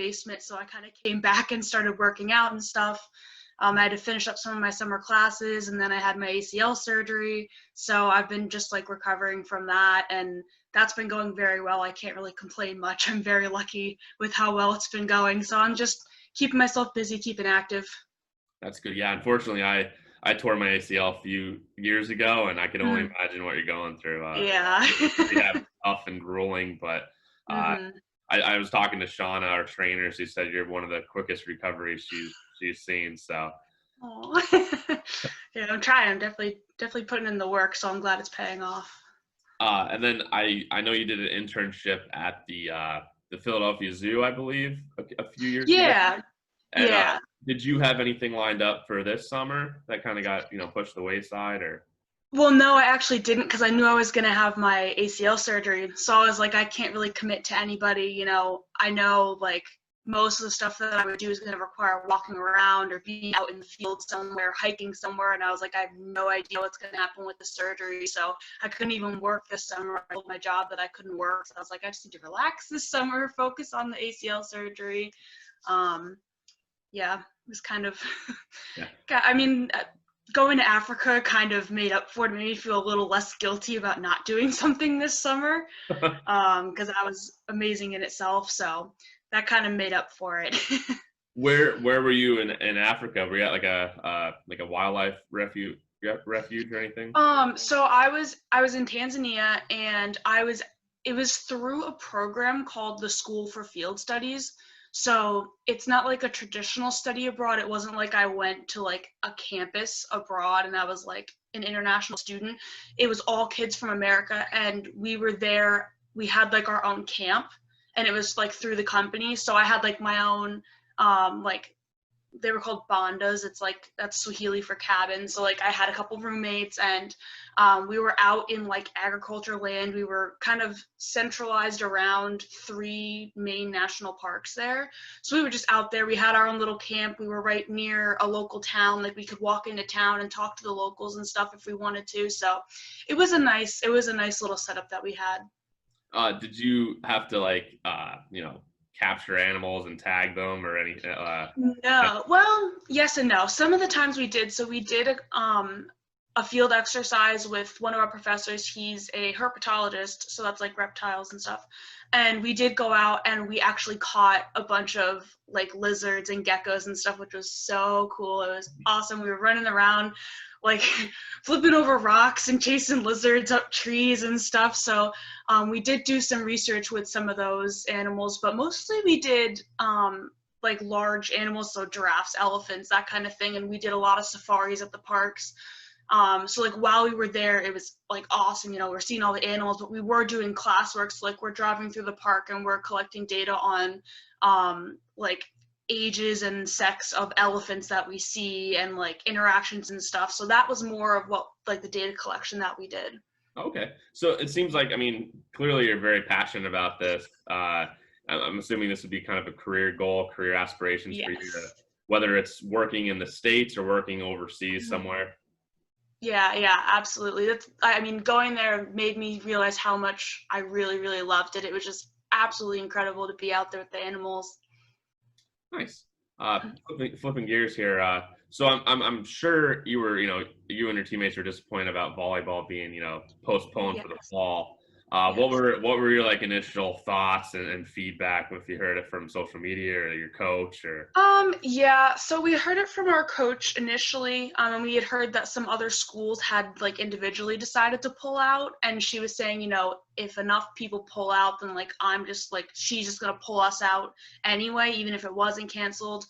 basement. So I kind of came back and started working out and stuff. I had to finish up some of my summer classes, and then I had my ACL surgery. So I've been just like recovering from that, and that's been going very well. I can't really complain much. I'm very lucky with how well it's been going. So I'm just keeping myself busy, keeping active. That's good. Yeah, unfortunately, I tore my ACL a few years ago, and I can only imagine what you're going through. Yeah. Rehab tough and grueling, but uh, hmm I was talking to Shauna, our trainer. She said you're one of the quickest recoveries she's seen. So, Oh. Yeah, I'm trying. I'm definitely putting in the work, so I'm glad it's paying off. and then I know you did an internship at the Philadelphia Zoo, I believe, a few years ago. Yeah. And Yeah. did you have anything lined up for this summer that kind of got pushed to the wayside, or? Well, no, I actually didn't because I knew I was going to have my ACL surgery. So I was like, I can't really commit to anybody. I know like most of the stuff that I would do is going to require walking around or being out in the field somewhere, hiking somewhere. And I was like, I have no idea what's going to happen with the surgery. So I couldn't even work this summer. I told my job that I couldn't work. So I was like, I just need to relax this summer, focus on the ACL surgery. Yeah, it was kind of, Yeah. I mean, going to Africa kind of made up for it. Made me feel a little less guilty about not doing something this summer, because that was amazing in itself. So that kind of made up for it. Where were you in Africa? Were you at like a wildlife refuge or anything? So I was in Tanzania, and it was through a program called the School for Field Studies. So it's not like a traditional study abroad. It wasn't like I went to like a campus abroad and I was like an international student. It was all kids from America, and we were there. We had like our own camp, and it was like through the company. So I had like my own like they were called bandas. It's like that's Swahili for cabin. So like I had a couple roommates, and we were out in like agriculture land. We were kind of centralized around 3 main national parks there. So we were just out there. We had our own little camp. We were right near a local town. Like we could walk into town and talk to the locals and stuff if we wanted to. So it was a nice little setup that we had. Did you have to capture animals and tag them or any? No. Well, yes and no. Some of the times we did. So we did a field exercise with one of our professors. He's a herpetologist, so that's like reptiles and stuff. And we did go out and we actually caught a bunch of like lizards and geckos and stuff, which was so cool. It was awesome. We were running around like flipping over rocks and chasing lizards up trees and stuff. So we did do some research with some of those animals, but mostly we did like large animals, so giraffes, elephants, that kind of thing. And we did a lot of safaris at the parks. So like while we were there, it was like awesome, we're seeing all the animals, but we were doing classwork. So like we're driving through the park and we're collecting data on like ages and sex of elephants that we see and like interactions and stuff. So that was more of what like the data collection that we did. Okay, so it seems like, I mean, clearly you're very passionate about this. I'm assuming this would be kind of a career goal, career aspirations Yes. for you, whether it's working in the States or working overseas somewhere. Yeah, absolutely. I mean, going there made me realize how much I really, really loved it. It was just absolutely incredible to be out there with the animals. Nice. Flipping gears here. So I'm sure you and your teammates were disappointed about volleyball being postponed for the Yes. fall. Yes. What were your like initial thoughts and feedback if you heard it from social media or your coach or? Yeah, so we heard it from our coach initially, and we had heard that some other schools had like individually decided to pull out, and she was saying, if enough people pull out, then like she's just gonna pull us out anyway, even if it wasn't canceled.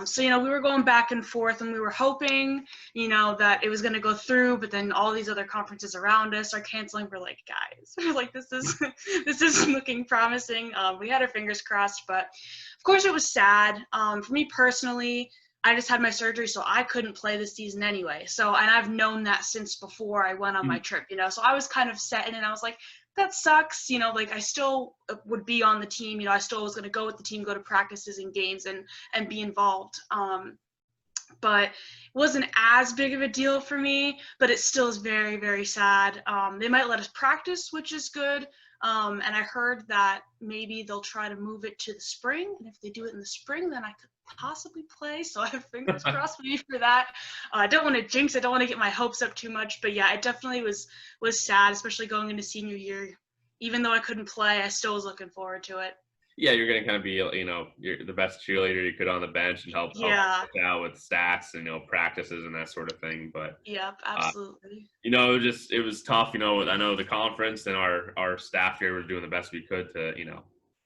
So we were going back and forth, and we were hoping, that it was going to go through, but then all these other conferences around us are canceling. We're like, guys, we're like, this is looking promising. We had our fingers crossed, but of course it was sad. For me personally, I just had my surgery, so I couldn't play this season anyway. So, and I've known that since before I went on my trip, so I was kind of set in, and I was like, that sucks, like I still would be on the team, I still was going to go with the team, go to practices and games and be involved. But it wasn't as big of a deal for me, but it still is very, very sad. They might let us practice, which is good. And I heard that maybe they'll try to move it to the spring. And if they do it in the spring, then I could possibly play. So I have fingers crossed maybe for that. I don't want to jinx. I don't want to get my hopes up too much. But yeah, it definitely was sad, especially going into senior year. Even though I couldn't play, I still was looking forward to it. Yeah, you're gonna kind of be, you're the best cheerleader you could on the bench and help Yeah. out with stats and practices and that sort of thing. But Yep. uh, Absolutely. it was tough. I know the conference and our staff here was doing the best we could to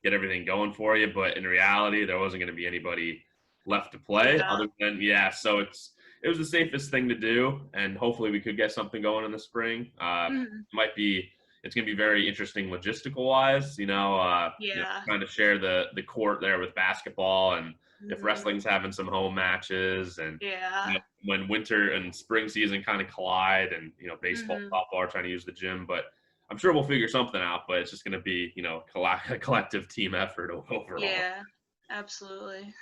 get everything going for you. But in reality, there wasn't going to be anybody left to play Yeah. other than So it was the safest thing to do, and hopefully we could get something going in the spring. Mhm. It's going to be very interesting logistical wise, Yeah. trying to share the court there with basketball, and if Mhm. wrestling's having some home matches, and Yeah. when winter and spring season kind of collide, and baseball, Mhm. softball are trying to use the gym, but I'm sure we'll figure something out. But it's just going to be a collective team effort overall. Yeah. Absolutely.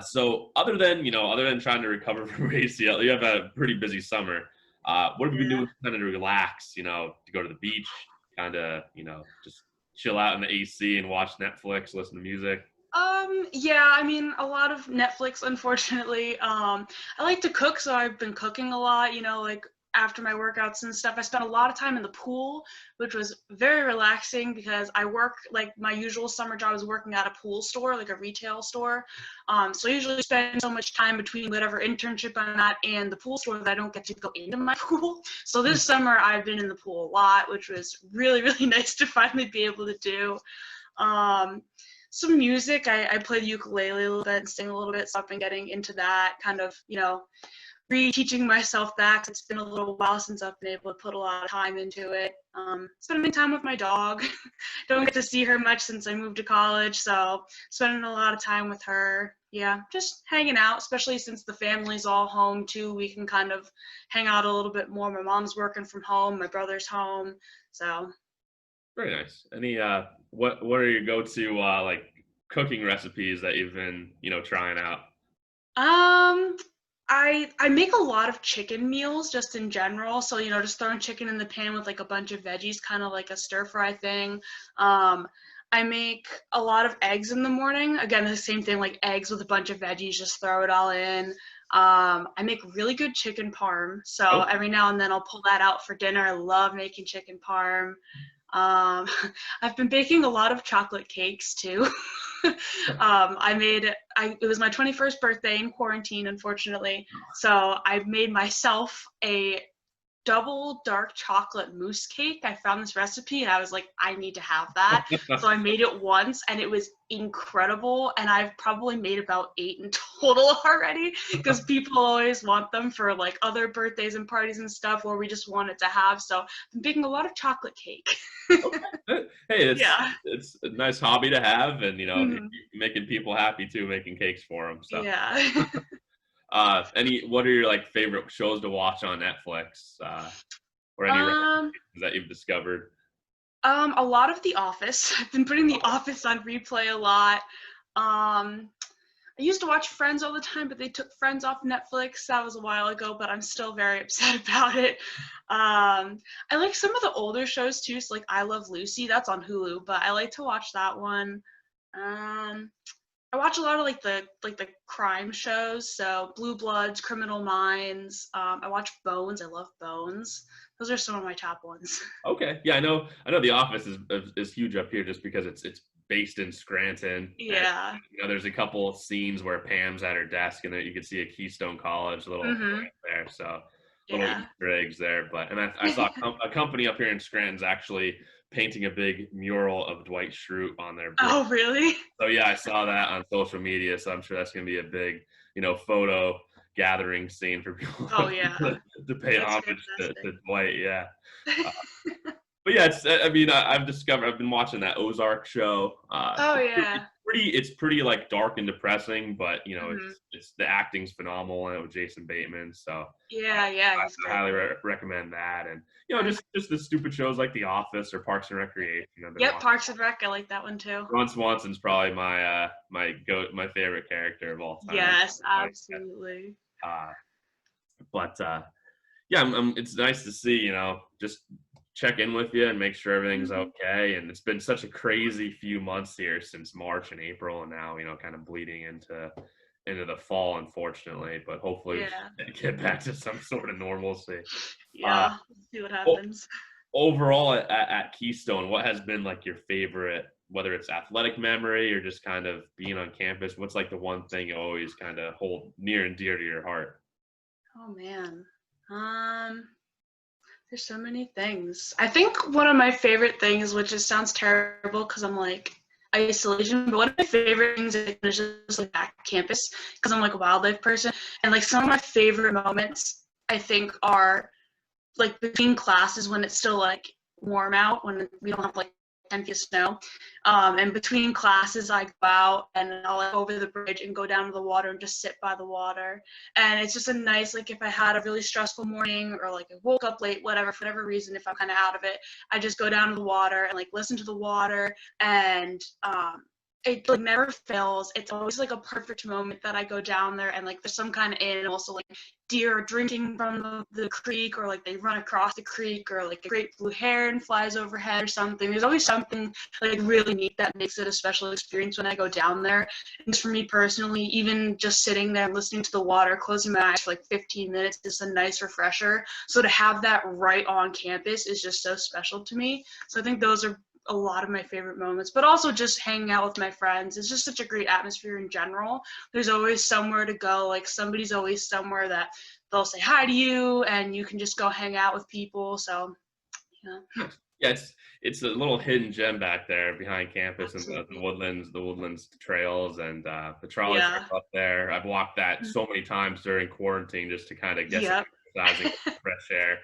So other than trying to recover from ACL, you have a pretty busy summer. What have you been Yeah. doing to kind of relax? To go to the beach, kind of, just chill out in the AC and watch Netflix, listen to music. Yeah, I mean, a lot of Netflix, unfortunately. I like to cook, so I've been cooking a lot, like after my workouts and stuff. I spent a lot of time in the pool, which was very relaxing because I work, like, my usual summer job is working at a pool store, like a retail store. So I usually spend so much time between whatever internship I'm at and the pool store that I don't get to go into my pool. So this summer I've been in the pool a lot, which was really, really nice to finally be able to do. Um, some music. I play the ukulele a little bit and sing a little bit, so I've been getting into that, kind of, re-teaching myself that. It's been a little while since I've been able to put a lot of time into it. Spending time with my dog. Don't get to see her much since I moved to college, so spending a lot of time with her. Yeah, just hanging out, especially since the family's all home too. We can kind of hang out a little bit more. My mom's working from home, my brother's home, so Very nice. Any what are your go-to like cooking recipes that you've been trying out? Um, I make a lot of chicken meals just in general. So, just throwing chicken in the pan with like a bunch of veggies, kind of like a stir fry thing. Um, I make a lot of eggs in the morning. Again, the same thing, like eggs with a bunch of veggies, just throw it all in. I make really good chicken parm. So Oh, every now and then I'll pull that out for dinner. I love making chicken parm. Um, I've been baking a lot of chocolate cakes too. It was my 21st birthday in quarantine, unfortunately. So I made myself a double dark chocolate mousse cake. I found this recipe and I was like, I need to have that. So I made it once and it was incredible. And I've probably made about 8 in total already because people always want them for like other birthdays and parties and stuff where we just wanted to have. So I'm baking a lot of chocolate cake. okay. Hey, Yeah. it's a nice hobby to have, and you're Mhm. making people happy too, making cakes for them. So, Yeah. what are your like favorite shows to watch on Netflix? Or any um, recommendations that you've discovered? a lot of The Office. I've been putting The Office on replay a lot. Um, I used to watch Friends all the time, but they took Friends off Netflix. That was a while ago, but I'm still very upset about it. I like some of the older shows too. So like I Love Lucy, that's on Hulu, but I like to watch that one. Um, I watch a lot of like the crime shows, so Blue Bloods, Criminal Minds. I watch Bones. I love Bones. Those are some of my top ones. Okay, yeah, I know The Office is huge up here just because it's based in Scranton, and Yeah. there's a couple scenes where Pam's at her desk, and then you can see a Keystone College little Mhm. there, so little Yeah. Easter eggs there. But I saw a company up here in Scranton's actually painting a big mural of Dwight Schrute on their brick. Oh, really? So yeah, I saw that on social media. So I'm sure that's going to be a big, photo gathering scene for people Oh, yeah. to pay That's homage fantastic. to Dwight. Yeah. Uh, but yeah, I've been watching that Ozark show. Oh, yeah. It's pretty like dark and depressing, but Mhm. it's the acting's phenomenal in it with Jason Bateman. So Yeah, yeah, he's I great. highly recommend that. And Mhm. just the stupid shows like The Office or Parks and Recreation. I've been Yep, watching. Parks and Rec, I like that one too. Ron Swanson's probably my favorite character of all time. Yes, Like, absolutely. uh, but yeah, it's nice to see just check in with you and make sure everything's Mhm. okay. And it's been such a crazy few months here since March and April, and now, kind of bleeding into the fall, unfortunately. But hopefully Yeah. we can get back to some sort of normalcy. Uh, Yeah. Let's see what o- happens. Overall at Keystone, what has been like your favorite, whether it's athletic memory or just kind of being on campus? What's like the one thing you always kind of hold near and dear to your heart? Oh man. Um, there's so many things. I think one of my favorite things, which just sounds terrible because I'm like isolation, but one of my favorite things is just like back campus because I'm like a wildlife person. And like some of my favorite moments I think are like between classes when it's still like warm out, when we don't have like 10 feet of snow. And between classes, I go out and I'll like over the bridge and go down to the water and just sit by the water. And it's just a nice, like if I had a really stressful morning or like I woke up late, whatever, for whatever reason, if I'm kind of out of it, I just go down to the water and like listen to the water. And it like never fails. It's always like a perfect moment that I go down there and like there's some kind of animal. So like deer are drinking from the creek, or like they run across the creek, or like a great blue heron flies overhead or something. There's always something like really neat that makes it a special experience when I go down there. And for me personally, even just sitting there and listening to the water, closing my eyes for like 15 minutes is a nice refresher. So to have that right on campus is just so special to me. So I think those are a lot of my favorite moments, but also just hanging out with my friends. It's just such a great atmosphere in general. There's always somewhere to go. Like somebody's always somewhere that they'll say hi to you and you can just go hang out with people. So, yeah, Yeah, it's a little hidden gem back there behind campus and the absolutely. woodlands trails, and the trolley trail Yeah. up there. I've walked that so many times during quarantine just to kind of get some Yep. exercise and get fresh air.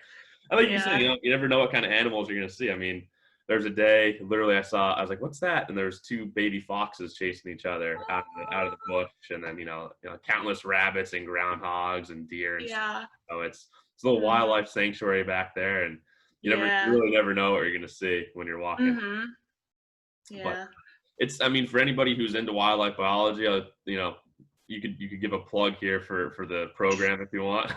I like you said, Yeah. you never know what kind of animals you're going to see. I mean, there's a day literally I was like, what's that? And there's two baby foxes chasing each other out of the bush, and then countless rabbits and groundhogs and deer and stuff. Yeah. So it's a little Mhm. wildlife sanctuary back there, and you Yeah. really never know what you're gonna see when you're walking. Mhm. But Yeah. I mean, for anybody who's into wildlife biology, you could give a plug here for the program if you want.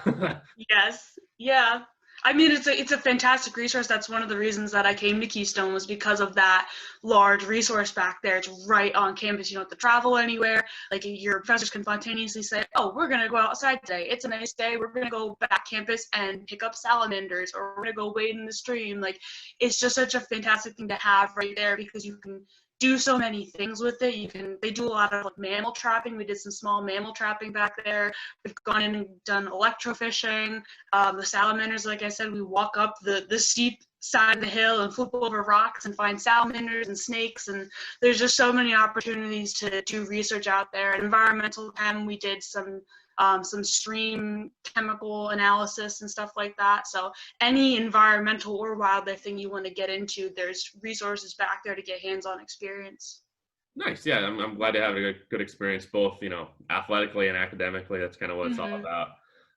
Yes. Yeah. I mean, it's a fantastic resource. That's one of the reasons that I came to Keystone, was because of that large resource back there. It's right on campus. You don't have to travel anywhere. Like your professors can spontaneously say, "Oh, we're gonna go outside today. It's a nice day. We're gonna go back campus and pick up salamanders, or we're gonna go wade in the stream." Like, it's just such a fantastic thing to have right there because you can do so many things with it. They do a lot of like mammal trapping. We did some small mammal trapping back there. We've gone in and done electrofishing. The salamanders, like I said, we walk up the steep side of the hill and flip over rocks and find salamanders and snakes. And there's just so many opportunities to do research out there. At environmental chem, we did some stream chemical analysis and stuff like that. So any environmental or wildlife thing you want to get into, there's resources back there to get hands-on experience. Nice, yeah. I'm glad to have a good experience, both athletically and academically. That's kind of what it's all Mm-hmm. about.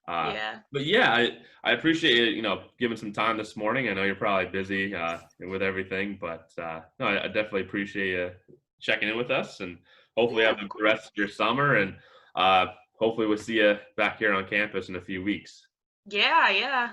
Uh, Yeah. but yeah, I appreciate it. Giving some time this morning. I know you're probably busy with everything, but no, I definitely appreciate you checking in with us, and hopefully Yeah, have of the rest course. of your summer, and uh, hopefully we'll see you back here on campus in a few weeks. Yeah, yeah.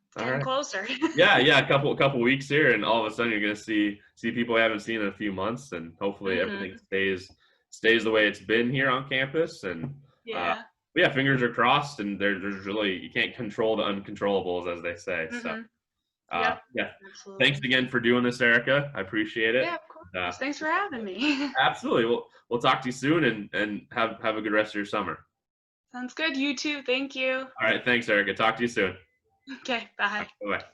It's All getting right. closer. Yeah, yeah, a couple weeks here, and all of a sudden you're gonna see people we haven't seen in a few months, and hopefully everything Mm-hmm. stays the way it's been here on campus. And uh, Yeah. but yeah, fingers are crossed, and there's really, you can't control the uncontrollables, as they say. So Mm-hmm. Yep. yeah, thanks Absolutely. again for doing this, Erica. I appreciate it. Yeah, of Uh, course. Thanks for having me. Absolutely. We'll talk to you soon, and have a good rest of your summer. Sounds good. You too. Thank you. All right, thanks, Erica. Talk to you soon. Okay, bye. Bye bye.